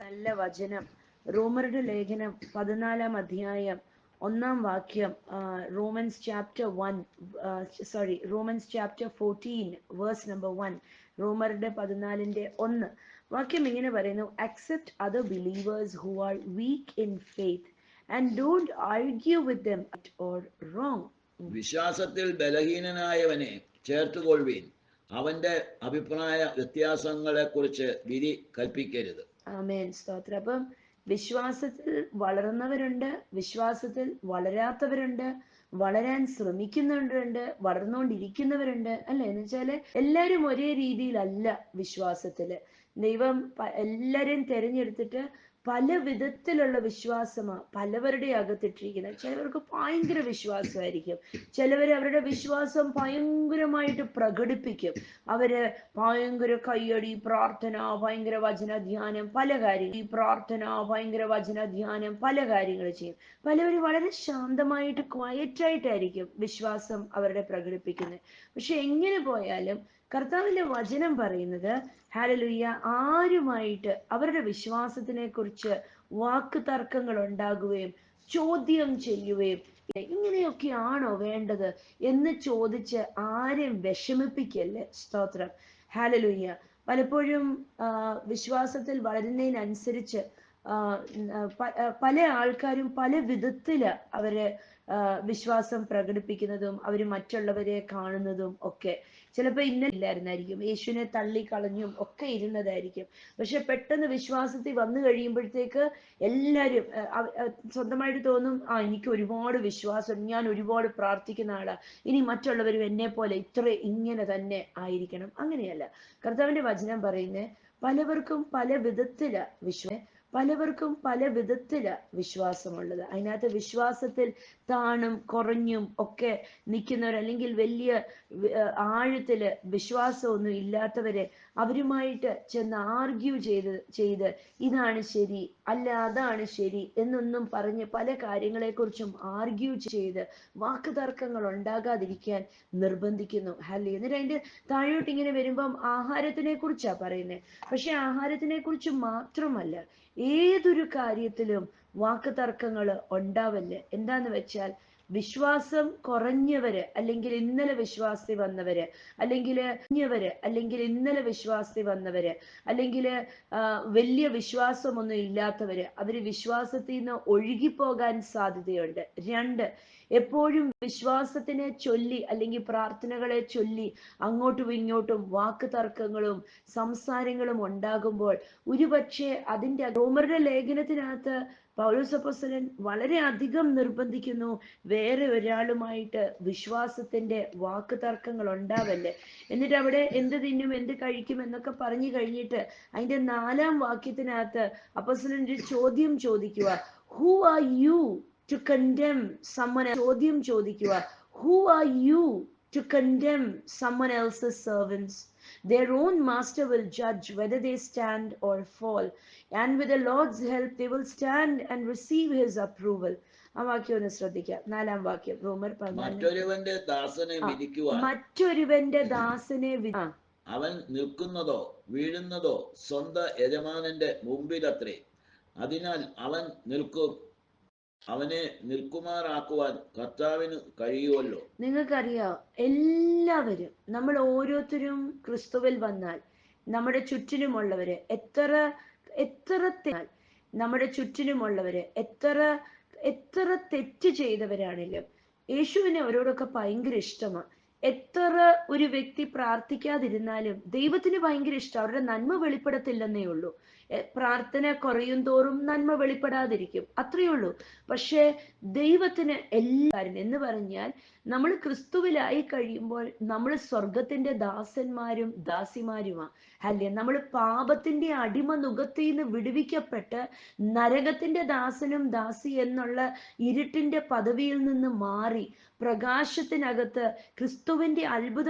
നല്ല വചനം റോമരുടെ ലേഖനം 14 അധ്യായം 1 വാക്യം. Romans chapter 14 verse number 1. റോമരുടെ 14:1 വാക്യം ഇങ്ങനെ പറയുന്നു: accept other believers who are weak in faith and don't argue with them or wrong. വിശ്വാസത്തിൽ ബലഹീനനായവനെ ചേർത്തുകൊള്ളുവീൻ, അവന്റെ അഭിപ്രായ വ്യത്യാസങ്ങളെ കുറിച്ച് വിധി കൽപ്പിക്കരുത്. ആമേൻ, സ്തോത്രം. അപ്പം വിശ്വാസത്തിൽ വളർന്നവരുണ്ട്, വിശ്വാസത്തിൽ വളരാത്തവരുണ്ട്, വളരാൻ ശ്രമിക്കുന്നവരുണ്ട്, വളർന്നുകൊണ്ടിരിക്കുന്നവരുണ്ട്, അല്ലെ? എന്ന് വെച്ചാല് എല്ലാരും ഒരേ രീതിയിലല്ല വിശ്വാസത്തില്. ദൈവം എല്ലാരെയും തെരഞ്ഞെടുത്തിട്ട് പല വിധത്തിലുള്ള വിശ്വാസമാ പലവരുടെ അകത്തിട്ടിരിക്കുന്നത്. ചിലവർക്ക് ഭയങ്കര വിശ്വാസമായിരിക്കും, ചിലവർ അവരുടെ വിശ്വാസം ഭയങ്കരമായിട്ട് പ്രകടിപ്പിക്കും. അവര് ഭയങ്കര കയ്യടി, പ്രാർത്ഥന, ഭയങ്കര വചനധ്യാനം, പല കാര്യങ്ങൾ. ഈ പ്രാർത്ഥന, ഭയങ്കര വചനധ്യാനം, പല കാര്യങ്ങൾ ചെയ്യും. പലവരും വളരെ ശാന്തമായിട്ട് ക്വയറ്റായിട്ടായിരിക്കും വിശ്വാസം അവരുടെ പ്രകടിപ്പിക്കുന്നത്. പക്ഷെ എങ്ങനെ പോയാലും കർത്താവിന്റെ വചനം പറയുന്നത്, ഹല്ലേലൂയ, ആരുമായിട്ട് അവരുടെ വിശ്വാസത്തിനെ കുറിച്ച് വാക്ക് തർക്കങ്ങൾ ഉണ്ടാകുകയും ചോദ്യം ചെയ്യുകയും ഇങ്ങനെയൊക്കെയാണോ വേണ്ടത് എന്ന് ചോദിച്ച് ആരെയും വിഷമിപ്പിക്കല്ലേ. സ്തോത്രം, ഹല്ലേലൂയ. പലപ്പോഴും വിശ്വാസത്തിൽ വളരുന്നതിനനുസരിച്ച് പല ആൾക്കാരും പല വിധത്തില് അവര് വിശ്വാസം പ്രകടിപ്പിക്കുന്നതും അവര് മറ്റുള്ളവരെ കാണുന്നതും ഒക്കെ. ചിലപ്പോൾ ഇല്ലായിരുന്നായിരിക്കും, യേശുവിനെ തള്ളിക്കളഞ്ഞും ഒക്കെ ഇരുന്നതായിരിക്കും. പക്ഷെ പെട്ടെന്ന് വിശ്വാസത്തിൽ വന്നു കഴിയുമ്പോഴത്തേക്ക് എല്ലാവരും സ്വന്തമായിട്ട് തോന്നും, എനിക്ക് ഒരുപാട് വിശ്വാസം, ഞാൻ ഒരുപാട് പ്രാർത്ഥിക്കുന്ന ആളാ, ഇനി മറ്റുള്ളവരും എന്നെ പോലെ ഇങ്ങനെ തന്നെ ആയിരിക്കണം. അങ്ങനെയല്ല. കർത്താവിന്റെ വചനം പറയുന്നത് പലവർക്കും പല വിധത്തില പലവർക്കും പല വിധത്തില വിശ്വാസമുള്ളത്. അതിനകത്ത് വിശ്വാസത്തിൽ താണും കുറഞ്ഞും ഒക്കെ നിൽക്കുന്നവർ, അല്ലെങ്കിൽ വലിയ ആഴത്തില് വിശ്വാസമൊന്നും ഇല്ലാത്തവരെ അവരുമായിട്ട് ചെന്ന് ആർഗ്യൂ ചെയ്ത് ഇതാണ് ശരി, അല്ല അതാണ് ശരി എന്നൊന്നും പറഞ്ഞ് പല കാര്യങ്ങളെക്കുറിച്ചും ആർഗ്യൂ ചെയ്ത് വാക്ക് തർക്കങ്ങൾ ഉണ്ടാകാതിരിക്കാൻ നിർബന്ധിക്കുന്നു. എന്നിട്ട് അതിന്റെ താഴോട്ട് ഇങ്ങനെ വരുമ്പം ആഹാരത്തിനെ കുറിച്ചാ പറയുന്നത്. പക്ഷെ ആഹാരത്തിനെ കുറിച്ച് മാത്രമല്ല, ഏതൊരു കാര്യത്തിലും വാക്ക് തർക്കങ്ങൾ ഉണ്ടാവല്ലേ. എന്താന്ന് വെച്ചാൽ വിശ്വാസം കുറഞ്ഞവര്, അല്ലെങ്കിൽ ഇന്നലെ വിശ്വാസി വന്നവര്, അല്ലെങ്കിൽ ഇന്നലെ വിശ്വാസി വന്നവര്, അല്ലെങ്കിൽ വലിയ വിശ്വാസമൊന്നും ഇല്ലാത്തവര്, അവര് വിശ്വാസത്തിൽ നിന്ന് ഒഴുകിപ്പോകാൻ സാധ്യതയുണ്ട്. 2, എപ്പോഴും വിശ്വാസത്തിനെ ചൊല്ലി അല്ലെങ്കിൽ പ്രാർത്ഥനകളെ ചൊല്ലി അങ്ങോട്ടും ഇങ്ങോട്ടും വാക്ക് തർക്കങ്ങളും സംസാരങ്ങളും ഉണ്ടാകുമ്പോൾ ഒരുപക്ഷെ അതിൻ്റെ റോമരുടെ ലേഖനത്തിനകത്ത് പൗലോസ് അപ്പോസ്തലൻ വളരെ അധികം നിർബന്ധിക്കുന്നു, വേറെ ഒരാളുമായിട്ട് വിശ്വാസത്തിന്റെ വാക്ക് തർക്കങ്ങൾ ഉണ്ടാവല്ലേ. എന്നിട്ട് അവിടെ എന്ത് തിന്നും എന്ത് കഴിക്കും എന്നൊക്കെ പറഞ്ഞു കഴിഞ്ഞിട്ട് അതിന്റെ 4-ാം വാക്യത്തിനകത്ത് അപ്പോസ്തലൻ ഒരു ചോദ്യം ചോദിക്കുക, ഹു ആർ യു ടു കണ്ടം someone? ചോദ്യം ചോദിക്കുക, who are you to condemn someone else's servants? Their own master will judge whether they stand or fall, and with the Lord's help they will stand and receive his approval. ആ വാക്യം ഒന്ന് ശ്രദ്ധിക്കാം. 4-ാം വാക്യം, റോമർ 14. മറ്റൊരുവന്റെ ദാസനെ വിധിക്കുവാൻ മറ്റൊരുവന്റെ ദാസനെ അവൻ നിൽക്കുന്നതോ വീഴുന്നതോ സ്വന്തം യജമാനന്റെ മുമ്പിലത്രേ. അതിനാൽ അവൻ അവനെ നിൽക്കുമാറാക്കുവാൻ കർത്താവിന് കഴിയുമല്ലോ. നിങ്ങൾക്കറിയാം, എല്ലാവരും, നമ്മൾ ഓരോരുത്തരും ക്രിസ്തുവിൽ വന്നാൽ നമ്മുടെ ചുറ്റിനുമുള്ളവര് നമ്മുടെ ചുറ്റിനുമുള്ളവര് എത്ര തെറ്റ് ചെയ്തവരാണെങ്കിലും യേശുവിനെ അവരോടൊക്കെ ഭയങ്കര ഇഷ്ടമാണ്. എത്ര ഒരു വ്യക്തി പ്രാർത്ഥിക്കാതിരുന്നാലും ദൈവത്തിന് ഭയങ്കര ഇഷ്ടം. അവരുടെ നന്മ വെളിപ്പെടത്തില്ലെന്നേ ഉള്ളൂ. പ്രാർത്ഥന കുറയും തോറും നന്മ വെളിപ്പെടാതിരിക്കും, അത്രയേ ഉള്ളൂ. പക്ഷേ ദൈവത്തിന് എല്ലാവരും എന്ന് പറഞ്ഞാൽ നമ്മൾ ക്രിസ്തുവിലായി കഴിയുമ്പോൾ നമ്മൾ സ്വർഗത്തിന്റെ ദാസന്മാരും ദാസിമാരുമാണ്. അല്ലേ? നമ്മൾ പാപത്തിന്റെ അടിമ നുകത്തിൽ നിന്ന് വിടുവിക്കപ്പെട്ട് നരകത്തിന്റെ ദാസനും ദാസി എന്നുള്ള ഇരുട്ടിന്റെ പദവിയിൽ നിന്ന് മാറി പ്രകാശത്തിനകത്ത്, ക്രിസ്തുവിന്റെ അത്ഭുത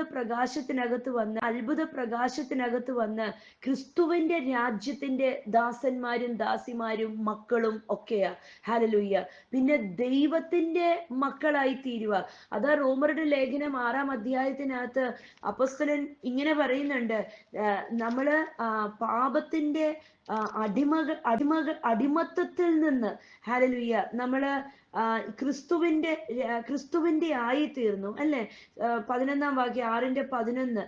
പ്രകാശത്തിനകത്ത് വന്ന് ക്രിസ്തുവിന്റെ രാജ്യത്തിന്റെ ദാസന്മാരും ദാസിമാരും മക്കളും ഒക്കെയാ. ഹല്ലേലൂയ. പിന്നെ ദൈവത്തിന്റെ മക്കളായി തീരുക. അതാ റോമരുടെ ലേഖനം 6-ാം അധ്യായത്തിനകത്ത് അപ്പോസ്തലൻ ഇങ്ങനെ പറയുന്നുണ്ട്, നമ്മള് പാപത്തിന്റെ അടിമത്തത്തിൽ നിന്ന് ഹല്ലേലൂയ നമ്മള് ക്രിസ്തുവിന്റെ ആയി തീർന്നു അല്ലെ. 11-ാം വാക്യം 6:11,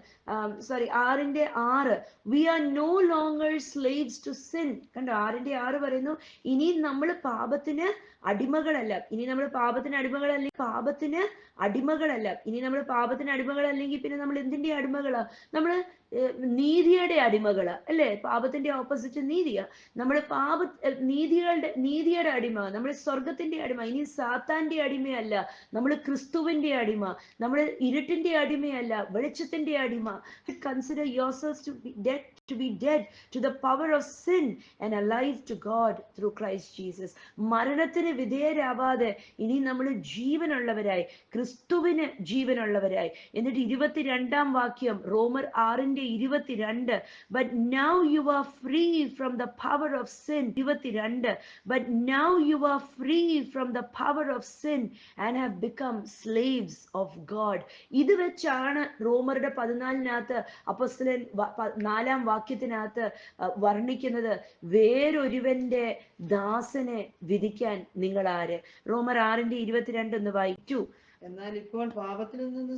6:6, we are no longer slaves to sin. കണ്ടോ, 6:6 പറയുന്നു, ഇനി നമ്മൾ പാപത്തിന് അടിമകളല്ല. ഇനി നമ്മൾ പാപത്തിന് അടിമകളല്ലെങ്കിൽ പിന്നെ നമ്മൾ എന്തിന്റെ അടിമകളാ? നമ്മള് നീതിയുടെ അടിമകള് അല്ലെ. പാപത്തിന്റെ ഓപ്പോസിറ്റ് നീതിയാ. നമ്മള് നീതിയുടെ അടിമ, നമ്മൾ സ്വർഗത്തിന്റെ അടിമ. ഇനി സാത്താന്റെ അടിമയല്ല, നമ്മൾ ക്രിസ്തുവിന്റെ അടിമ. നമ്മൾ ഇരുട്ടിന്റെ അടിമയല്ല, വെളിച്ചത്തിന്റെ അടിമ. Consider yourselves to be dead to the power of sin and alive to God through Christ Jesus. മരണത്തിന് വിധേയരാവാതെ ഇനി നമ്മൾ ജീവനുള്ളവരായി, ക്രിസ്തുവിന് ജീവനുള്ളവരായി. എന്നിട്ട് 22-ാം വാക്യം, റോമർ 6:22, but now you are free from the power of sin. 22, but now you are free from the power of sin and have become slaves of God. ഇത് വെച്ചാണ് റോമറുടെ 14-നകത്ത് അപ്പോസ്തലൻ 4-ാം വാക്യത്തിനകത്ത് വർണ്ണിക്കുന്നത്, വേറൊരുവന്റെ ദാസനെ വിധിക്കാൻ നിങ്ങൾ ആര്? റോമർ 6:22 ഒന്ന് വായിച്ചു. എന്നാൽ ഇപ്പോൾ പാപത്തിൽ നിന്ന്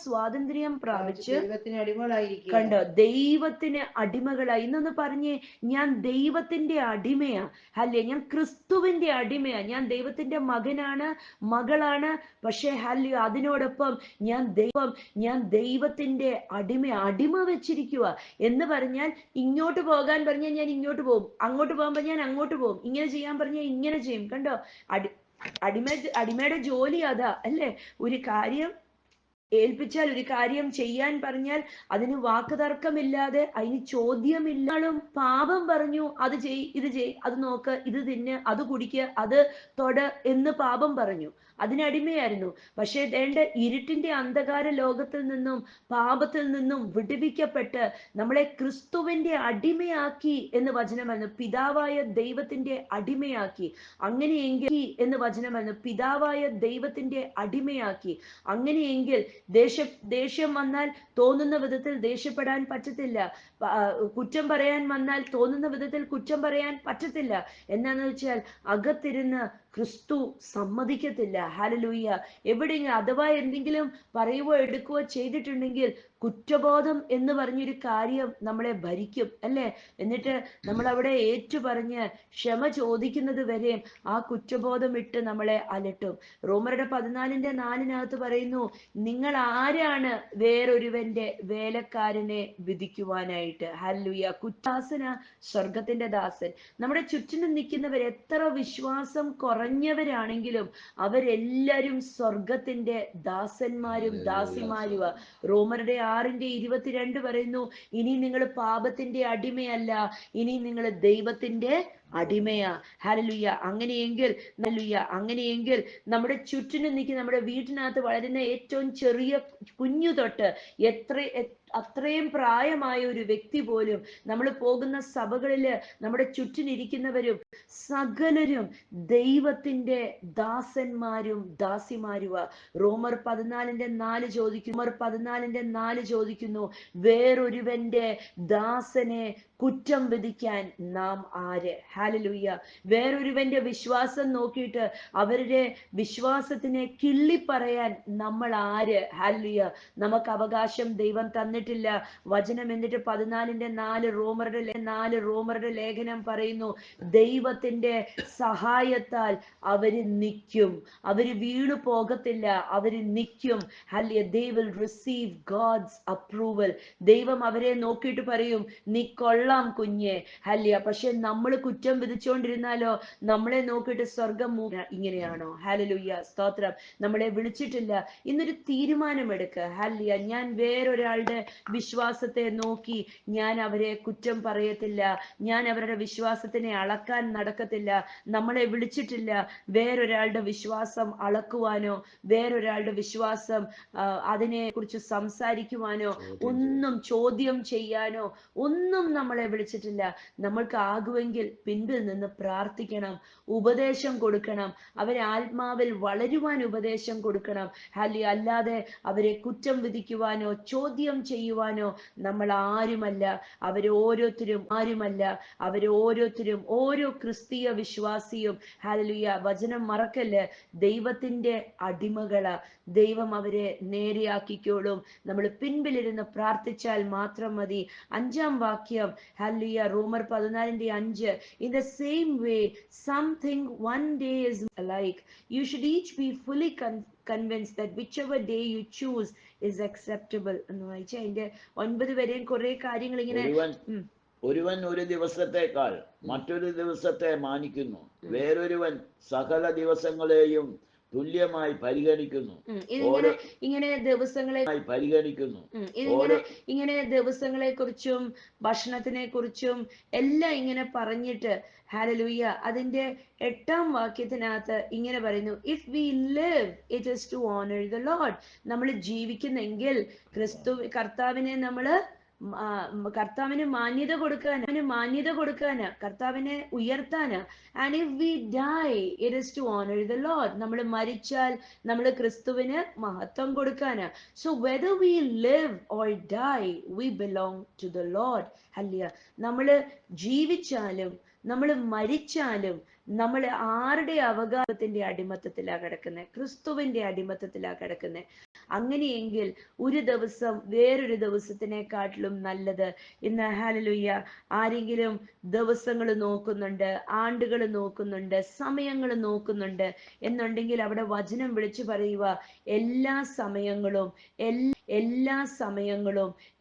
സ്വാതന്ത്ര്യം പ്രാപിച്ച് ദൈവത്തിന് അടിമകളായിരിക്കുക. കണ്ടോ, ദൈവത്തിന് അടിമകളായി. ഇന്നൊന്ന് പറഞ്ഞേ, ഞാൻ ദൈവത്തിന്റെ അടിമയാ അല്ലേ, ഞാൻ ക്രിസ്തുവിന്റെ അടിമയാ, ഞാൻ ദൈവത്തിന്റെ മകനാണ്, മകളാണ്. പക്ഷേ ഹല്ല് അതിനോടൊപ്പം ഞാൻ ദൈവത്തിന്റെ അടിമ വെച്ചിരിക്കുക എന്ന് പറഞ്ഞാൽ, ഇങ്ങോട്ട് പോകാൻ പറഞ്ഞാൽ ഞാൻ ഇങ്ങോട്ട് പോകും, അങ്ങോട്ട് പോകാൻ പറഞ്ഞാൽ ഞാൻ അങ്ങോട്ട് പോകും, ഇങ്ങനെ ചെയ്യാൻ പറഞ്ഞാൽ ഇങ്ങനെ ചെയ്യും. കണ്ടോ, അടിമയുടെ ജോലി അതാ അല്ലേ. ഒരു കാര്യം ഏൽപ്പിച്ചാൽ, ഒരു കാര്യം ചെയ്യാൻ പറഞ്ഞാൽ അതിന് വാക്കുതർക്കമില്ലാതെ, അതിന് ചോദ്യമില്ലാളും പാപം പറഞ്ഞു, അത് ചെയ്, ഇത് ചെയ്, അത് നോക്ക്, ഇത് തിന്ന്, അത് കുടിക്കുക, അത് തൊട് എന്ന് പാപം പറഞ്ഞു. അതിനടിമയായിരുന്നു. പക്ഷേ വേണ്ട, ഇരുട്ടിന്റെ അന്ധകാര ലോകത്തിൽ നിന്നും പാപത്തിൽ നിന്നും വിടുവിക്കപ്പെട്ട് നമ്മളെ ക്രിസ്തുവിന്റെ അടിമയാക്കി എന്ന് വചനം വന്നു. പിതാവായ ദൈവത്തിന്റെ അടിമയാക്കി. അങ്ങനെയെങ്കിൽ എന്ന് വചനം വന്നു, പിതാവായ ദൈവത്തിന്റെ അടിമയാക്കി. അങ്ങനെയെങ്കിൽ ദേഷ്യം വന്നാൽ തോന്നുന്ന വിധത്തിൽ ദേഷ്യപ്പെടാൻ പറ്റത്തില്ല. കുറ്റം പറയാൻ വന്നാൽ തോന്നുന്ന വിധത്തിൽ കുറ്റം പറയാൻ പറ്റത്തില്ല. എന്നാന്ന് വെച്ചാൽ അകത്തിരുന്ന് ക്രിസ്തു സമ്മതിക്കത്തില്ല. ഹല്ലേലൂയ. എവിടെയെങ്കിലും അഥവാ എന്തെങ്കിലും പറയുവോ എടുക്കുകയോ ചെയ്തിട്ടുണ്ടെങ്കിൽ കുറ്റബോധം എന്ന് പറഞ്ഞൊരു കാര്യം നമ്മളെ ഭരിക്കും അല്ലേ. എന്നിട്ട് നമ്മൾ അവിടെ ഏറ്റുപറഞ്ഞ് ക്ഷമ ചോദിക്കുന്നത് വരെ ആ കുറ്റബോധം ഇട്ട് നമ്മളെ അലട്ടും. റോമറുടെ 14:4 പറയുന്നു, നിങ്ങൾ ആരാണ് വേറൊരുവന്റെ വേലക്കാരനെ വിധിക്കുവാനായിട്ട്? ഹല്ലേലൂയ. കുറ്റാസന സ്വർഗത്തിന്റെ ദാസൻ. നമ്മുടെ ചുറ്റിനും നിൽക്കുന്നവർ എത്ര വിശ്വാസം കുറഞ്ഞവരാണെങ്കിലും അവരെല്ലാരും സ്വർഗത്തിന്റെ ദാസന്മാരും ദാസിമാരുമാ. റോമറുടെ 6:22 പറയുന്നു, ഇനി നിങ്ങൾ പാപത്തിന്റെ അടിമയല്ല, ഇനി നിങ്ങൾ ദൈവത്തിന്റെ അടിമയാ. ഹല്ലേലൂയ. അങ്ങനെയെങ്കിൽ നമ്മുടെ ചുറ്റിനും നിൽക്കുന്ന, നമ്മുടെ വീട്ടിനകത്ത് വളരുന്ന ഏറ്റവും ചെറിയ കുഞ്ഞു തൊട്ട് അത്രയും പ്രായമായ ഒരു വ്യക്തി പോലും, നമ്മൾ പോകുന്ന സഭകളില് നമ്മുടെ ചുറ്റിനിരിക്കുന്നവരും സകലരും ദൈവത്തിന്റെ ദാസന്മാരും ദാസിമാരുമാ. റോമർ 14:4 ചോദിക്കുന്നു, വേറൊരുവന്റെ ദാസനെ കുറ്റം വിധിക്കാൻ നാം ആര്? ഹല്ലേലൂയ. വേറൊരുവന്റെ വിശ്വാസം നോക്കിയിട്ട് അവരുടെ വിശ്വാസത്തിനെ കിള്ളിപ്പറയാൻ നമ്മൾ ആര്? ഹല്ലേലൂയ. നമുക്ക് അവകാശം ദൈവം തന്നിട്ടില്ല. വചനം എന്നിട്ട് 14:4 റോമറുടെ ലേഖനം പറയുന്നു, ദൈവത്തിന്റെ സഹായത്താൽ അവര് നിൽക്കും, അവര് വീണു പോകത്തില്ല, അവര് നിൽക്കും. Hallelujah. they will receive God's approval. ദൈവം അവരെ നോക്കിയിട്ട് പറയും, നീ കൊള്ളാം കുഞ്ഞെ. ഹല്ലേലൂയ. പക്ഷെ നമ്മൾ കുറ്റം വിധിച്ചുകൊണ്ടിരുന്നാലോ, നമ്മളെ നോക്കിയിട്ട് സ്വർഗം ഇങ്ങനെയാണോ? ഹല്ലേലൂയ. സ്തോത്രം. നമ്മളെ വിളിച്ചിട്ടില്ല. ഇന്നൊരു തീരുമാനമെടുക്കുക. ഹല്ലേലൂയ. ഞാൻ വേറൊരാളുടെ വിശ്വാസത്തെ നോക്കി ഞാൻ അവരെ കുറ്റം പറയത്തില്ല, ഞാൻ അവരുടെ വിശ്വാസത്തിനെ അളക്കാൻ നടക്കത്തില്ല. നമ്മളെ വിളിച്ചിട്ടില്ല വേറൊരാളുടെ വിശ്വാസം അളക്കുവാനോ, വേറൊരാളുടെ വിശ്വാസം അതിനെ കുറിച്ച് സംസാരിക്കുവാനോ, ഒന്നും ചോദ്യം ചെയ്യാനോ ഒന്നും നമ്മളെ വിളിച്ചിട്ടില്ല. നമ്മൾക്ക് ആകുമെങ്കിൽ പിൻപിൽ നിന്ന് പ്രാർത്ഥിക്കണം, ഉപദേശം കൊടുക്കണം, അവരെ ആത്മാവിൽ വളരുവാൻ ഉപദേശം കൊടുക്കണം. അല്ലാതെ അവരെ കുറ്റം വിധിക്കുവാനോ ചോദ്യം ചെയ്യുവാനോ നമ്മൾ ആരുമല്ല. അവരോരോരുത്തരും ഓരോ ക്രിസ്തീയ വിശ്വാസിയും ഹല്ലേലൂയ വചനം മറക്കല്ല്, ദൈവത്തിന്റെ അടിമകളാ. ദൈവം അവരെ നേരെയാക്കിക്കോളും. നമ്മൾ പിൻപിലിരുന്ന് പ്രാർത്ഥിച്ചാൽ മാത്രം മതി. 5-ാം വാക്യം, ഹല്ലേലൂയ, റോമർ 14:5. In the same way, something one day is like. You should each be fully convinced that whichever day you choose is acceptable. എന്ന് വായിച്ചാൽ അതിന്റെ 9 വരെയും കുറെ കാര്യങ്ങൾ ഇങ്ങനെ. ഒരുവൻ ഒരു ദിവസത്തെക്കാൾ മറ്റൊരു ദിവസത്തെ മാനിക്കുന്നു, വേറൊരുവൻ സകല ദിവസങ്ങളെയും തുല്യമായി പരിഗണിക്കുന്നു. ഇങ്ങനെ ദിവസങ്ങളെ കുറിച്ചും ഭക്ഷണത്തിനെ കുറിച്ചും എല്ലാം ഇങ്ങനെ പറഞ്ഞിട്ട് ഹല്ലേലൂയ അതിന്റെ 8-ാം വാക്യത്തിനകത്ത് ഇങ്ങനെ പറയുന്നു, if we live it is to honour the Lord. നമ്മൾ ജീവിക്കുന്നെങ്കിൽ കർത്താവിനെ നമ്മള് കർത്താവിന് മാന്യത കൊടുക്കാനാ, കർത്താവിനെ ഉയർത്താനാ. And if we die it is to honour the Lord. നമ്മൾ മരിച്ചാൽ നമ്മൾ ക്രിസ്തുവിന് മഹത്വം കൊടുക്കാനാ. So whether we live or die we belong to the Lord. ഹല്ലേലൂയ. നമ്മൾ ജീവിച്ചാലും നമ്മൾ മരിച്ചാലും നമ്മൾ ആരുടെ അവകാശത്തിന്റെ അടിമത്തത്തിലാ കിടക്കുന്നത്? ക്രിസ്തുവിന്റെ അടിമത്തത്തിലാ കിടക്കുന്നത്. അങ്ങനെയെങ്കിൽ ഒരു ദിവസം വേറൊരു ദിവസത്തിനെക്കാട്ടിലും നല്ലത്. ഇന്ന് ഹല്ലേലൂയ ആരെങ്കിലും ദിവസങ്ങൾ നോക്കുന്നുണ്ട്, ആണ്ടുകൾ നോക്കുന്നുണ്ട്, സമയങ്ങൾ നോക്കുന്നുണ്ട് എന്നുണ്ടെങ്കിൽ അവിടെ വചനം വിളിച്ചു പറയുക, എല്ലാ സമയങ്ങളും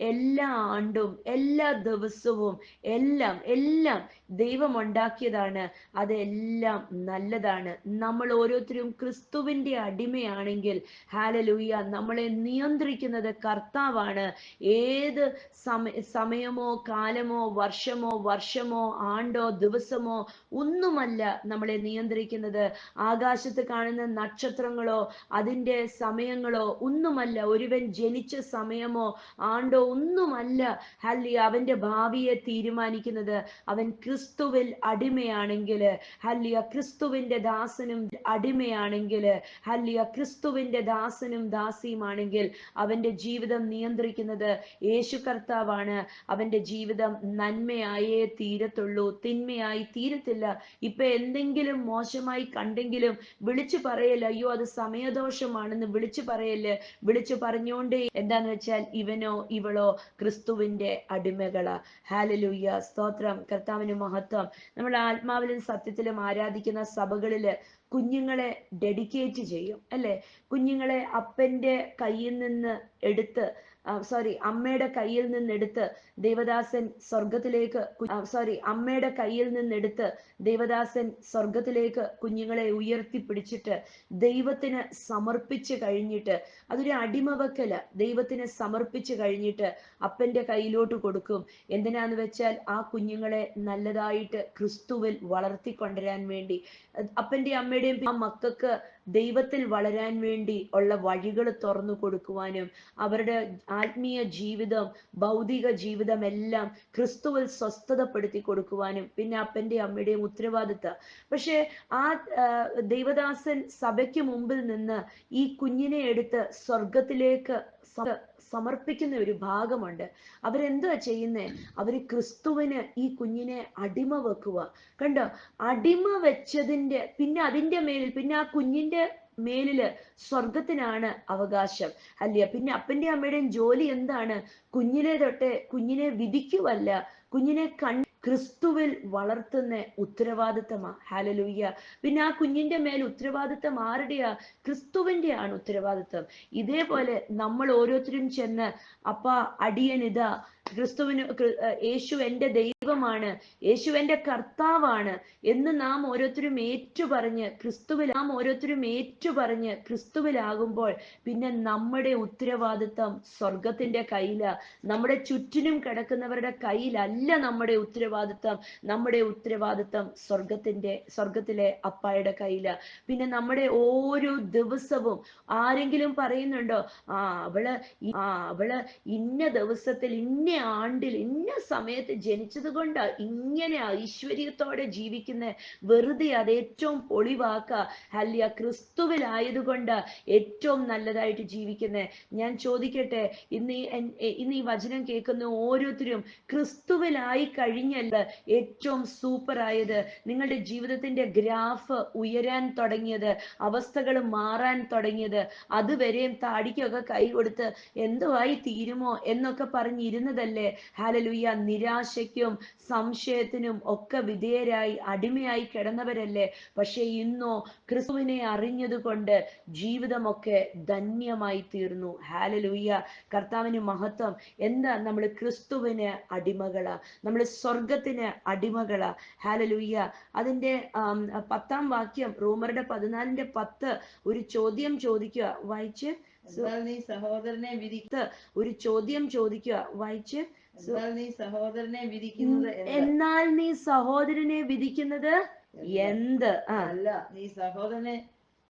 എല്ലാ ആണ്ടും എല്ലാ ദിവസവും എല്ലാം ദൈവം ഉണ്ടാക്കിയതാണ്. അതെല്ലാം നല്ലതാണ്. നമ്മൾ ഓരോരുത്തരും ക്രിസ്തുവിന്റെ അടിമയാണെങ്കിൽ ഹല്ലേലൂയ നമ്മളെ നിയന്ത്രിക്കുന്നത് കർത്താവാണ്. ഏത് സമയമോ കാലമോ വർഷമോ ആണ്ടോ ദിവസമോ ഒന്നുമല്ല നമ്മളെ നിയന്ത്രിക്കുന്നത്. ആകാശത്ത് കാണുന്ന നക്ഷത്രങ്ങളോ അതിന്റെ സമയങ്ങളോ ഒന്നുമല്ല. ഒരുവൻ ജനിച്ച സമയമോ ആണ്ടോ ഒന്നുമല്ല ഹല്ലേലൂയ അവന്റെ ഭാവിയെ തീരുമാനിക്കുന്നത്. അവൻ ക്രിസ്തുവിൽ അടിമയാണെങ്കിൽ ഹല്ലേലൂയ, ക്രിസ്തുവിന്റെ ദാസനും അടിമയാണെങ്കിൽ ഹല്ലേലൂയ, ക്രിസ്തുവിന്റെ ദാസനും ദാസിയുമാണെങ്കിൽ അവന്റെ ജീവിതം നിയന്ത്രിക്കുന്നത് യേശു കർത്താവാണ്. അവന്റെ ജീവിതം നന്മയായേ തീരത്തുള്ളൂ, തിന്മയായി തീരത്തില്ല. ഇപ്പൊ എന്തെങ്കിലും മോശമായി കണ്ടെങ്കിലും വിളിച്ചു പറയല്ല, അയ്യോ അത് സമയദോഷമാണെന്ന് വിളിച്ചു പറയല്ലേ. വിളിച്ചു പറഞ്ഞോണ്ടേ എന്താന്ന് വെച്ചാൽ ഇവനോ ഇവളോ ക്രിസ്തുവിന്റെ അടിമകളാ. ഹല്ലേലൂയ, സ്തോത്രം, കർത്താവിന് മഹത്വം. നമ്മൾ ആത്മാവിലും സത്യത്തിലും ആരാധിക്കുന്ന സഭകളില് കുഞ്ഞുങ്ങളെ ഡെഡിക്കേറ്റ് ചെയ്യും അല്ലെ. കുഞ്ഞുങ്ങളെ അപ്പന്റെ കയ്യിൽ നിന്ന് എടുത്ത് അമ്മയുടെ കയ്യിൽ നിന്നെടുത്ത് ദേവദാസൻ സ്വർഗത്തിലേക്ക് കുഞ്ഞുങ്ങളെ ഉയർത്തിപ്പിടിച്ചിട്ട് ദൈവത്തിന് സമർപ്പിച്ചു കഴിഞ്ഞിട്ട്, അതൊരു അടിമവക്കല, ദൈവത്തിന് സമർപ്പിച്ചു കഴിഞ്ഞിട്ട് അപ്പന്റെ കയ്യിലോട്ട് കൊടുക്കും. എന്തിനാന്ന് വെച്ചാൽ ആ കുഞ്ഞുങ്ങളെ നല്ലതായിട്ട് ക്രിസ്തുവിൽ വളർത്തിക്കൊണ്ടുവരാൻ വേണ്ടി, അപ്പന്റെ അമ്മയുടെയും ആ മക്കൾക്ക് ദൈവത്തിൽ വളരാൻ വേണ്ടി ഉള്ള വഴികൾ തുറന്നു കൊടുക്കുവാനും അവരുടെ ആത്മീയ ജീവിതം ഭൗതിക ജീവിതം എല്ലാം ക്രിസ്തുവിൽ സ്വസ്ഥതപ്പെടുത്തി കൊടുക്കുവാനും പിന്നെ അപ്പന്റെ അമ്മയുടെയും ഉത്തരവാദിത്തം. പക്ഷെ ആ ദൈവദാസൻ സഭയ്ക്ക് മുമ്പിൽ നിന്ന് ഈ കുഞ്ഞിനെ എടുത്ത് സ്വർഗത്തിലേക്ക് സമർപ്പിക്കുന്ന ഒരു ഭാഗമുണ്ട്. അവരെന്തുവാ ചെയ്യുന്നേ? അവര് ക്രിസ്തുവിന് ഈ കുഞ്ഞിനെ അടിമ വെക്കുക. കണ്ടോ? അടിമ വെച്ചതിന്റെ പിന്നെ അതിന്റെ മേലിൽ പിന്നെ ആ കുഞ്ഞിന്റെ മേലില് സ്വർഗത്തിനാണ് അവകാശം. അല്ലയോ? പിന്നെ അപ്പന്റെ അമ്മയുടെയും ജോലി എന്താണ്? കുഞ്ഞിനെ തൊട്ടേ കുഞ്ഞിനെ വിധിക്കുവല്ല, കുഞ്ഞിനെ ക്രിസ്തുവിൽ വളർത്തുന്ന ഉത്തരവാദിത്തമാ. ഹല്ലേലൂയ. പിന്നെ ആ കുഞ്ഞിന്റെ മേൽ ഉത്തരവാദിത്തം ആരുടെയാ? ക്രിസ്തുവിന്റെ ആണ് ഉത്തരവാദിത്തം. ഇതേപോലെ നമ്മൾ ഓരോരുത്തരും ചെന്ന് അപ്പാ അടിയനിതാ, ക്രിസ്തുവിന് യേശു എൻ്റെ ദൈവമാണ്, യേശു എൻ്റെ കർത്താവാണ് എന്ന് നാം ഓരോരുത്തരും ഏറ്റുപറഞ്ഞ് ക്രിസ്തുവിലാകുമ്പോൾ പിന്നെ നമ്മുടെ ഉത്തരവാദിത്തം സ്വർഗത്തിന്റെ കയ്യിലാ. നമ്മുടെ ചുറ്റിനും കിടക്കുന്നവരുടെ കയ്യിലല്ല നമ്മുടെ ഉത്തരവാദിത്തം. നമ്മുടെ ഉത്തരവാദിത്തം സ്വർഗത്തിലെ അപ്പായുടെ കയ്യിലാ. പിന്നെ നമ്മുടെ ഓരോ ദിവസവും ആരെങ്കിലും പറയുന്നുണ്ടോ, അവള് ഇന്ന ദിവസത്തിൽ ഇന്ന ആണ്ടിൽ ഇന്ന സമയത്ത് ജനിച്ചത് കൊണ്ട് ഇങ്ങനെ ഐശ്വര്യത്തോടെ ജീവിക്കുന്ന, വെറുതെ അത് ഏറ്റവും പൊളിവാക്ക. ഹല്ലേലൂയ. ക്രിസ്തുവിലായതുകൊണ്ട് ഏറ്റവും നല്ലതായിട്ട് ജീവിക്കുന്നത്. ഞാൻ ചോദിക്കട്ടെ, ഇന്ന് ഈ വചനം കേൾക്കുന്ന ഓരോരുത്തരും ക്രിസ്തുവിലായി കഴിഞ്ഞല്ല ഏറ്റവും സൂപ്പർ ആയത്? നിങ്ങളുടെ ജീവിതത്തിന്റെ ഗ്രാഫ് ഉയരാൻ തുടങ്ങിയത്, അവസ്ഥകൾ മാറാൻ തുടങ്ങിയത്, അതുവരെയും താടിക്കൊക്കെ കൈ കൊടുത്ത് എന്തുവായി തീരുമോ എന്നൊക്കെ പറഞ്ഞിരുന്നതല്ലേ? ഹല്ലേലൂയ. നിരാശയ്ക്കും സംശയത്തിനും ഒക്കെ വിധേയരായി അടിമയായി കിടന്നവരല്ലേ? പക്ഷെ ഇന്നോ ക്രിസ്തുവിനെ അറിഞ്ഞതുകൊണ്ട് ജീവിതമൊക്കെ ധന്യമായി തീർന്നു. ഹല്ലേലൂയ. കർത്താവിന് മഹത്വം. എന്താ? നമ്മൾ ക്രിസ്തുവിന് അടിമകളാ, നമ്മൾ സ്വർഗത്തിന് അടിമകളാ. ഹല്ലേലൂയ. അതിന്റെ 10-ാം വാക്യം, റോമരുടെ 14:10 ഒരു ചോദ്യം ചോദിക്കുക, വായിച്ച്. എന്നാൽ നീ സഹോദരനെ ഒരു ചോദ്യം ചോദിക്കുക, വായിച്ച്. എന്നാൽ നീ സഹോദരനെ വിധിക്കുന്നത് എന്ത്? എന്നാൽ നീ സഹോദരനെ വിധിക്കുന്നത് എന്ത്? അല്ല, നീ സഹോദരനെ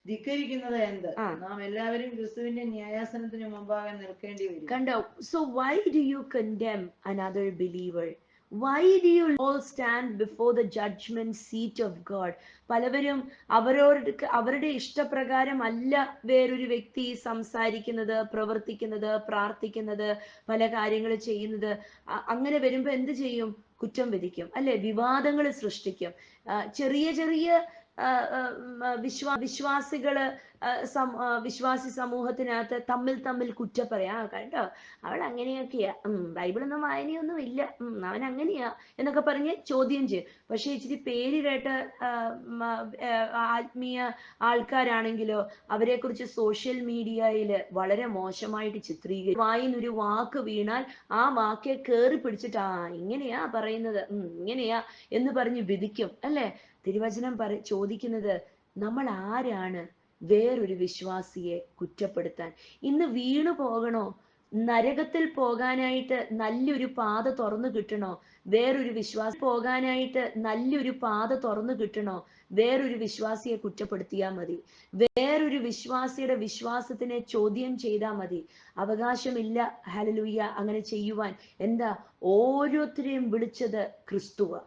ധിക്കരിക്കുന്നത് എന്ത്? നാം എല്ലാവരും ക്രിസ്തുവിന്റെ ന്യായാസനത്തിന് മുമ്പാകെ നിൽക്കേണ്ടി വരും. കണ്ടോ? So why do you condemn another believer? Why do you all stand before the judgment seat of God? പലവരും അവരുടെ ഇഷ്ടപ്രകാരം അല്ല വേറൊരു വ്യക്തി സംസാരിക്കുന്നത്, പ്രവർത്തിക്കുന്നത്, പ്രാർത്ഥിക്കുന്നത്, പല കാര്യങ്ങൾ ചെയ്യുന്നത്. അങ്ങനെ വരുമ്പോ എന്ത് ചെയ്യും? കുറ്റം വിധിക്കും, അല്ലെ? വിവാദങ്ങൾ സൃഷ്ടിക്കും. ചെറിയ ചെറിയ വിശ്വാസി സമൂഹത്തിനകത്ത് തമ്മിൽ കുറ്റം പറയാ. കേട്ടോ, അവൾ അങ്ങനെയൊക്കെയാ, ബൈബിളൊന്നും വായനയൊന്നും ഇല്ല, അവൻ അങ്ങനെയാ എന്നൊക്കെ പറഞ്ഞ് ചോദ്യം ചെയ്യും. പക്ഷെ ഇച്ചിരി പേര് കേട്ട ആത്മീയ ആൾക്കാരാണെങ്കിലോ അവരെ കുറിച്ച് സോഷ്യൽ മീഡിയയിൽ വളരെ മോശമായിട്ട് ചിത്രീകരിക്കും. വായിന്നൊരു വാക്ക് വീണാൽ ആ വാക്കെ കേറി പിടിച്ചിട്ട് ഇങ്ങനെയാ പറയുന്നത്, ഇങ്ങനെയാ എന്ന് പറഞ്ഞ് വിധിക്കും, അല്ലെ? തിരുവചനം ചോദിക്കുന്നത്, നമ്മൾ ആരാണ് വേറൊരു വിശ്വാസിയെ കുറ്റപ്പെടുത്താൻ? ഇന്ന് വീണു പോകണോ? നരകത്തിൽ പോകാനായിട്ട് നല്ലൊരു പാത തുറന്നു കിട്ടണോ? വേറൊരു വിശ്വാസി പോകാനായിട്ട് നല്ലൊരു പാത തുറന്നു കിട്ടണോ? വേറൊരു വിശ്വാസിയെ കുറ്റപ്പെടുത്തിയാൽ മതി, വേറൊരു വിശ്വാസിയുടെ വിശ്വാസത്തിനെ ചോദ്യം ചെയ്താൽ മതി. അവകാശമില്ല, ഹല്ലേലൂയ, അങ്ങനെ ചെയ്യുവാൻ. എന്താ? ഓരോരുത്തരെയും വിളിച്ചത് ക്രിസ്തുവാ.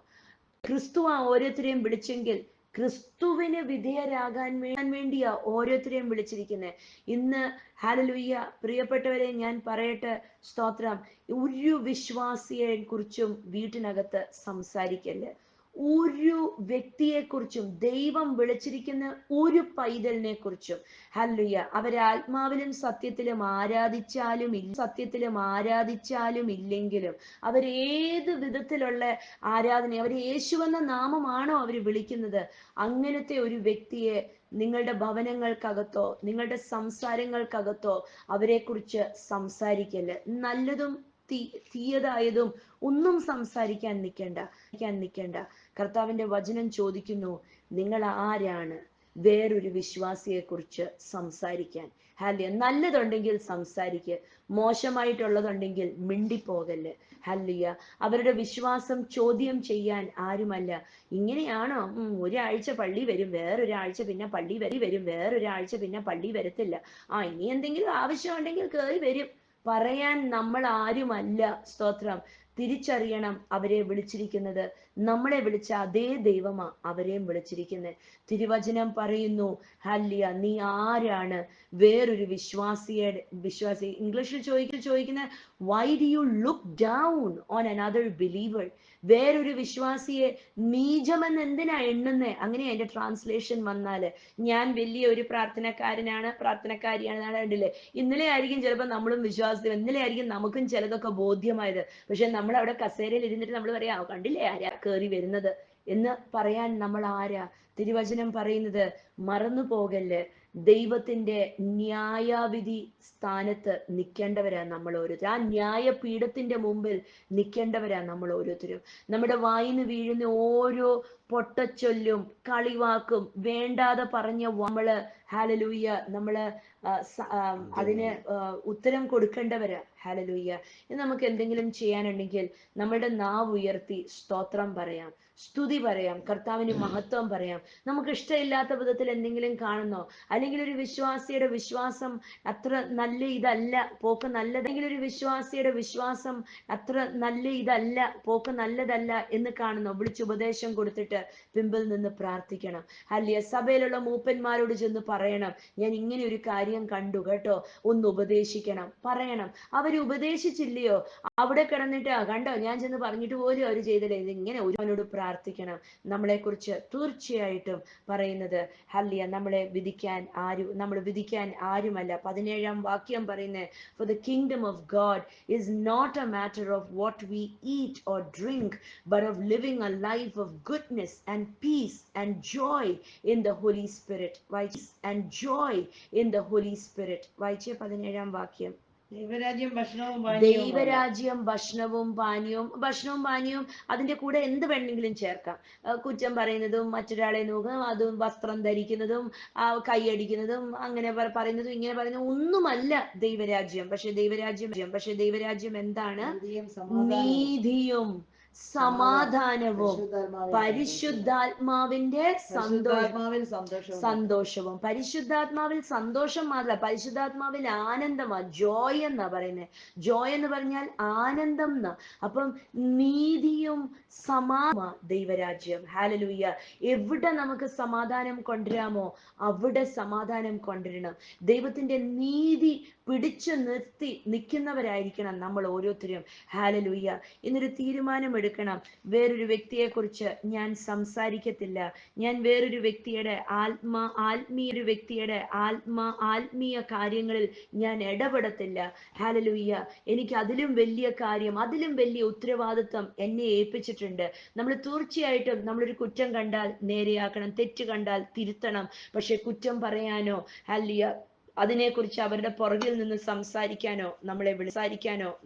ഓരോരുത്തരെയും വിളിച്ചെങ്കിൽ ക്രിസ്തുവിന് വിധേയരാകാൻ വേണ്ടിയാ ഓരോരുത്തരെയും വിളിച്ചിരിക്കുന്നത്. ഇന്ന് ഹല്ലേലൂയ, പ്രിയപ്പെട്ടവരെ, ഞാൻ പറയട്ടെ, സ്തോത്രം, ഒരു വിശ്വാസിയെ കുറിച്ചും വീട്ടിനകത്ത് സംസാരിക്കല്ലേ. ഒരു വ്യക്തിയെക്കുറിച്ചും, ദൈവം വിളിച്ചിരിക്കുന്ന ഒരു പൈതലിനെ കുറിച്ചും, ഹല്ലേലൂയ, അവരെ ആത്മാവിലും സത്യത്തിലും ആരാധിച്ചാലും ഇല്ലെങ്കിലും, അവരേത് വിധത്തിലുള്ള ആരാധന, അവർ യേശുവെന്ന നാമമാണോ അവർ വിളിക്കുന്നത്, അങ്ങനത്തെ ഒരു വ്യക്തിയെ നിങ്ങളുടെ ഭവനങ്ങൾക്കകത്തോ നിങ്ങളുടെ സംസാരങ്ങൾക്കകത്തോ അവരെക്കുറിച്ച് സംസാരിക്കല്. നല്ലതും തീയതായതും ഒന്നും സംസാരിക്കാൻ നിൽക്കേണ്ട. കർത്താവിന്റെ വചനം ചോദിക്കുന്നു, നിങ്ങൾ ആരാണ് വേറൊരു വിശ്വാസിയെ കുറിച്ച് സംസാരിക്കാൻ? ഹല്ലേലൂയ. നല്ലതുണ്ടെങ്കിൽ സംസാരിക്കുക, മോശമായിട്ടുള്ളതുണ്ടെങ്കിൽ മിണ്ടിപ്പോകല്. ഹല്ലേലൂയ. അവരുടെ വിശ്വാസം ചോദ്യം ചെയ്യാൻ ആരുമല്ല. ഇങ്ങനെയാണോ? ഒരാഴ്ച പള്ളി വരും, വേറൊരാഴ്ച പിന്നെ പള്ളി വരും, വേറൊരാഴ്ച പിന്നെ പള്ളി വരത്തില്ല. ഇനി എന്തെങ്കിലും ആവശ്യമുണ്ടെങ്കിൽ കയറി വരും പറയാൻ നമ്മൾ ആരുമല്ല. സ്തോത്രം. തിരിച്ചറിയണം, അവരെ വിളിച്ചിരിക്കുന്നത്, നമ്മളെ വിളിച്ച അതേ ദൈവമാ അവരെയും വിളിച്ചിരിക്കുന്നത്. തിരുവചനം പറയുന്നു, ഹല്ലേലൂയ, നീ ആരാണ് വേറൊരു വിശ്വാസി? ഇംഗ്ലീഷിൽ ചോദിക്കുന്ന, why do you look down on another believer? വേറൊരു വിശ്വാസിയെ നീചമെന്ന് എന്തിനാ എണ്ണുന്നേ? അങ്ങനെയാ എന്റെ ട്രാൻസ്ലേഷൻ വന്നാല്. ഞാൻ വലിയ ഒരു പ്രാർത്ഥനക്കാരിയാണ് കണ്ടില്ലേ? ഇന്നലെ ആയിരിക്കും ചിലപ്പോൾ നമ്മളും വിശ്വാസി, ഇന്നലെ ആയിരിക്കും നമുക്കും ചിലതൊക്കെ ബോധ്യമായത്. പക്ഷെ നമ്മൾ അവിടെ കസേരയിൽ ഇരുന്നിട്ട് നമ്മൾ പറയാ, കണ്ടില്ലേ ആരാ കേറി വരുന്നത് എന്ന് പറയാൻ നമ്മൾ ആരാ? തിരുവചനം പറയുന്നത്, മറന്നു പോകല്ല്, ദൈവത്തിന്റെ ന്യായവിധി സ്ഥാനത്ത് നിൽക്കേണ്ടവരാ നമ്മൾ ഓരോരുത്തരും. ആ ന്യായപീഠത്തിന്റെ മുമ്പിൽ നിൽക്കേണ്ടവരാ നമ്മൾ ഓരോരുത്തരും. നമ്മുടെ വായിന്ന് വീഴുന്ന ഓരോ പൊട്ടച്ചൊല്ലും കളിവാക്കും വേണ്ടാതെ പറഞ്ഞ നമ്മള് ഹാലലൂയ നമ്മള് അതിന് ഉത്തരം കൊടുക്കേണ്ടവരാ. ഹാലലൂയ. ഇന്ന് നമുക്ക് എന്തെങ്കിലും ചെയ്യാനുണ്ടെങ്കിൽ നമ്മുടെ നാവ് ഉയർത്തി സ്തോത്രം പറയാം, സ്തുതി പറയാം, കർത്താവിന് മഹത്വം പറയാം. നമുക്ക് ഇഷ്ടമില്ലാത്ത വിധത്തിൽ എന്തെങ്കിലും കാണുന്നോ, അല്ലെങ്കിൽ ഒരു വിശ്വാസിയുടെ വിശ്വാസം അത്ര നല്ല ഇതല്ല, പോക്ക് നല്ലതെങ്കിൽ ഒരു വിശ്വാസിയുടെ വിശ്വാസം അത്ര നല്ല ഇതല്ല, പോക്ക് നല്ലതല്ല എന്ന് കാണുന്നോ, വിളിച്ചുപദേശം കൊടുത്തിട്ട് പിമ്പിൽ നിന്ന് പ്രാർത്ഥിക്കണം. അല്ലെ, സഭയിലുള്ള മൂപ്പന്മാരോട് ചെന്ന് പറയണം, ഞാൻ ഇങ്ങനെ ഒരു കാര്യം കണ്ടു കേട്ടോ, ഒന്ന് ഉപദേശിക്കണം, പറയണം. അവര് ഉപദേശിച്ചില്ലയോ, അവിടെ കിടന്നിട്ട് കണ്ടോ ഞാൻ ചെന്ന് പറഞ്ഞിട്ട് പോലും അവർ ചെയ്തില്ല, ഇതിങ്ങനെ ഒരുവനോട് പ്രാർത്ഥിക്കണം. നമ്മളെ കുറിച്ച് തീർച്ചയായിട്ടും പറയുന്നത് ഹല്ലിയ, നമ്മളെ വിധിക്കാൻ നമ്മൾ വിധിക്കാൻ ആരുമല്ല. 17-ാം വാക്യം പറയുന്നത്, for the kingdom of God is not a matter of what we eat or drink, but of living a life of goodness and peace and joy in the Holy Spirit. And joy in the Holy Spirit. വായിച്ചേ 17-ാം വാക്യം. ദൈവരാജ്യം ഭക്ഷണവും ദൈവരാജ്യം ഭക്ഷണവും പാനീയവും അതിന്റെ കൂടെ എന്ത് വേണമെങ്കിലും ചേർക്കാം. കുറ്റം പറയുന്നതും, മറ്റൊരാളെ നോക്കുന്നതും, അതും വസ്ത്രം ധരിക്കുന്നതും, കൈയടിക്കുന്നതും, അങ്ങനെ പറയുന്നതും ഇങ്ങനെ പറയുന്നതും ഒന്നുമല്ല ദൈവരാജ്യം. പക്ഷെ ദൈവരാജ്യം എന്താണ്? നീതിയും സമാധാനവും പരിശുദ്ധാത്മാവിന്റെ സന്തോഷവും. പരിശുദ്ധാത്മാവിൽ സന്തോഷം മാത്രമല്ല, പരിശുദ്ധാത്മാവിൽ ആനന്ദമാ, ജോയ് എന്നാ പറയുന്നത്. ജോയ് എന്ന് പറഞ്ഞാൽ ആനന്ദം എന്നാ. അപ്പം നീതിയും ദൈവരാജ്യം. ഹാലലൂയ. എവിടെ നമുക്ക് സമാധാനം കൊണ്ടുവരാമോ അവിടെ സമാധാനം കൊണ്ടുവരണം. ദൈവത്തിന്റെ നീതി പിടിച്ചു നിർത്തി നിൽക്കുന്നവരായിരിക്കണം നമ്മൾ ഓരോരുത്തരും. ഹാലലൂയ. ഇന്നൊരു തീരുമാനം എടുക്കണം, വേറൊരു വ്യക്തിയെ കുറിച്ച് ഞാൻ സംസാരിക്കത്തില്ല, ഞാൻ വേറൊരു വ്യക്തിയുടെ ആത്മീയ കാര്യങ്ങളിൽ ഞാൻ ഇടപെടത്തില്ല. ഹാലലൂയ. എനിക്ക് അതിലും വലിയ കാര്യം, അതിലും വലിയ ഉത്തരവാദിത്വം എന്നെ ഏൽപ്പിച്ചിട്ടുണ്ട്. നമ്മൾ തീർച്ചയായിട്ടും നമ്മളൊരു കുറ്റം കണ്ടാൽ നേരെയാക്കണം, തെറ്റ് കണ്ടാൽ തിരുത്തണം. പക്ഷെ കുറ്റം പറയാനോ ഹല്ലിയ അതിനെക്കുറിച്ച് അവരുടെ പുറകിൽ നിന്ന് സംസാരിക്കാനോ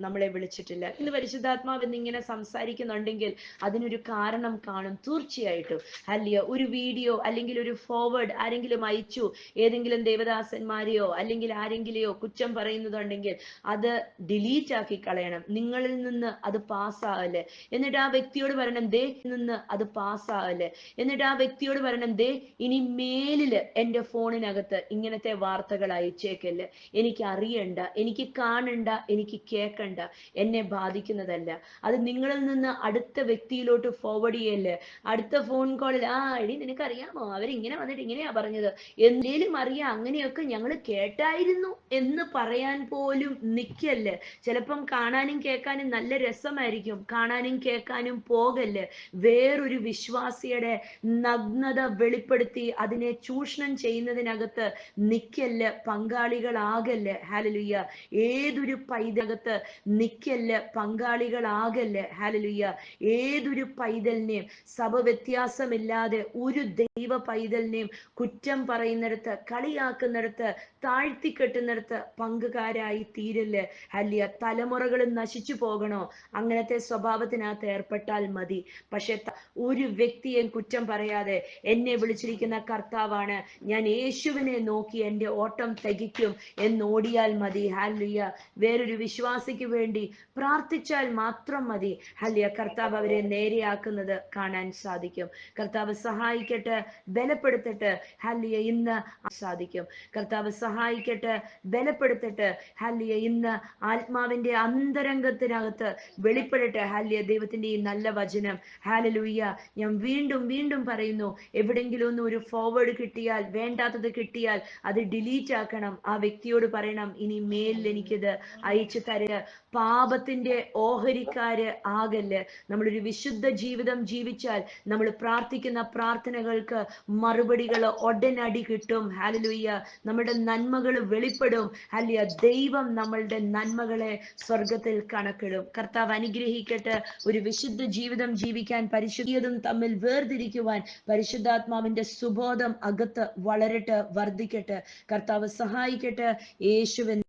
നമ്മളെ വിളിച്ചിട്ടില്ല. ഇന്ന് പരിശുദ്ധാത്മാവ് ഇന്നിങ്ങനെ സംസാരിക്കുന്നുണ്ടെങ്കിൽ അതിനൊരു കാരണം കാണും തീർച്ചയായിട്ടും. ഹല്ലിയ. ഒരു വീഡിയോ അല്ലെങ്കിൽ ഒരു ഫോർവേഡ് ആരെങ്കിലും അയച്ചു, ഏതെങ്കിലും ദേവദാസന്മാരെയോ അല്ലെങ്കിൽ ആരെങ്കിലെയോ കുറ്റം പറയുന്നതുണ്ടെങ്കിൽ അത് ഡിലീറ്റ് ആക്കി കളയണം. നിങ്ങളിൽ നിന്ന് അത് പാസ്സാവല്ലേ. എന്നിട്ട് ആ വ്യക്തിയോട് പറയണം, ദേ നിന്ന് അത് പാസ്സാവല്ലേ. എന്നിട്ട് ആ വ്യക്തിയോട് പറയണം, ദേ ഇനി മേലില് എന്റെ ഫോണിനകത്ത് ഇങ്ങനത്തെ വാർത്തകൾ അയച്ചേക്കല്ല്. എനിക്ക് അറിയണ്ട, എനിക്ക് കാണണ്ട, എനിക്ക് കേക്കണ്ട, എന്നെ ബാധിക്കുന്നതല്ല. അത് നിങ്ങളിൽ നിന്ന് അടുത്ത വ്യക്തിയിലോട്ട് ഫോർവേഡ് ചെയ്യല്ലേ. അടുത്ത ഫോൺ കോളിൽ എടി നിനക്കറിയാമോ അവരിങ്ങനെ വന്നിട്ട് ഇങ്ങനെയാ പറഞ്ഞത്, എന്തേലും അറിയാം, അങ്ങനെയൊക്കെ ഞങ്ങൾ കേട്ടായിരുന്നു എന്ന് പറയാൻ പോലും നിക്കല്ലേ. ചിലപ്പം കാണാനും കേൾക്കാനും നല്ല രസമായിരിക്കും, കാണാനും കേൾക്കാനും പോകല്ലേ. വേറൊരു വിശ്വാസിയുടെ നഗ്നത വെളിപ്പെടുത്തി അതിനെ ചൂഷണം ചെയ്യുന്നതിനകത്ത് നിക്കല്ല്, പങ്കാളികളാകല്ല്. ഹാലലുയ്യ. ഏതൊരു പൈതകത്ത് നിക്കല്ല്, പങ്കാളികളാകല്ല്. ഹാലലുയ്യ. ഏതൊരു പൈതലിനെയും സഭ വ്യത്യാസമില്ലാതെ ഒരു ദൈവ പൈതലിനെയും കുറ്റം പറയുന്നിടത്ത്, കളിയാക്കുന്നിടത്ത്, താഴ്ത്തിക്കെട്ടുന്നിടത്ത് പങ്കുകാരായി തീരല്ല്. ഹല്ലിയ. തലമുറകൾ നശിച്ചു പോകണോ അങ്ങനത്തെ സ്വഭാവത്തിനകത്ത് ഏർപ്പെട്ടാൽ മതി. പക്ഷെ ഒരു വ്യക്തിയെ കുറ്റം പറയാതെ, എന്നെ വിളിച്ചിരിക്കുന്ന കർത്താവാണ്, ഞാൻ യേശുവിനെ നോക്കി എൻ്റെ ഓട്ടം തികയ്ക്കും എന്നോടിയാൽ മതി. ഹല്ലിയ. വേറൊരു വിശ്വാസിക്ക് വേണ്ടി പ്രാർത്ഥിച്ചാൽ മാത്രം മതി. ഹല്ലിയ. കർത്താവ് അവരെ നേരെയാക്കുന്നത് കാണാൻ സാധിക്കും. കർത്താവ് സഹായിക്കട്ടെ, ബലപ്പെടുത്തട്ടെ. ഹല്ലിയ. ഇന്ന് സാധിക്കും. കർത്താവ് സഹായിക്കട്ടെ, ബലപ്പെടുത്തട്ടെ. ഹല്ലിയ. ഇന്ന് ആത്മാവിന്റെ അന്തരംഗത്തിനകത്ത് വെളിപ്പെടട്ടെ. ഹല്ലിയ. ദൈവത്തിന്റെ ഈ നല്ല വചനം. ഹാലലൂയ. ഞാൻ വീണ്ടും പറയുന്നു, എവിടെങ്കിലും ഒന്നും ഒരു ഫോർവേഡ് കിട്ടിയാൽ, വേണ്ടാത്തത് കിട്ടിയാൽ അത് ഡിലീറ്റ് ആക്കണം. ആ വ്യക്തിയോട് പറയണം, ഇനി മേലിൽ എനിക്കിത് അയച്ചു തരുക. പാപത്തിന്റെ ഓഹരിക്കാര് ആകല്ല്. നമ്മളൊരു വിശുദ്ധ ജീവിതം ജീവിച്ചാൽ നമ്മൾ പ്രാർത്ഥിക്കുന്ന പ്രാർത്ഥനകൾക്ക് മറുപടികൾ ഉടനടി കിട്ടും. ഹല്ലേലൂയ. നമ്മുടെ നന്മകൾ വെളിപ്പെടും. ഹല്ലേലൂയ. ദൈവം നമ്മളുടെ നന്മകളെ സ്വർഗത്തിൽ കണക്കിടും. കർത്താവ് അനുഗ്രഹിക്കട്ടെ. ഒരു വിശുദ്ധ ജീവിതം ജീവിക്കാൻ, പരിശുദ്ധിയതും തമ്മിൽ വേർതിരിക്കുവാൻ പരിശുദ്ധാത്മാവിന്റെ സുബോധം അകത്ത് വളരട്ടെ, വർദ്ധിക്കട്ടെ. കർത്താവ് സഹായിക്കട്ടെ. യേശുവിൻ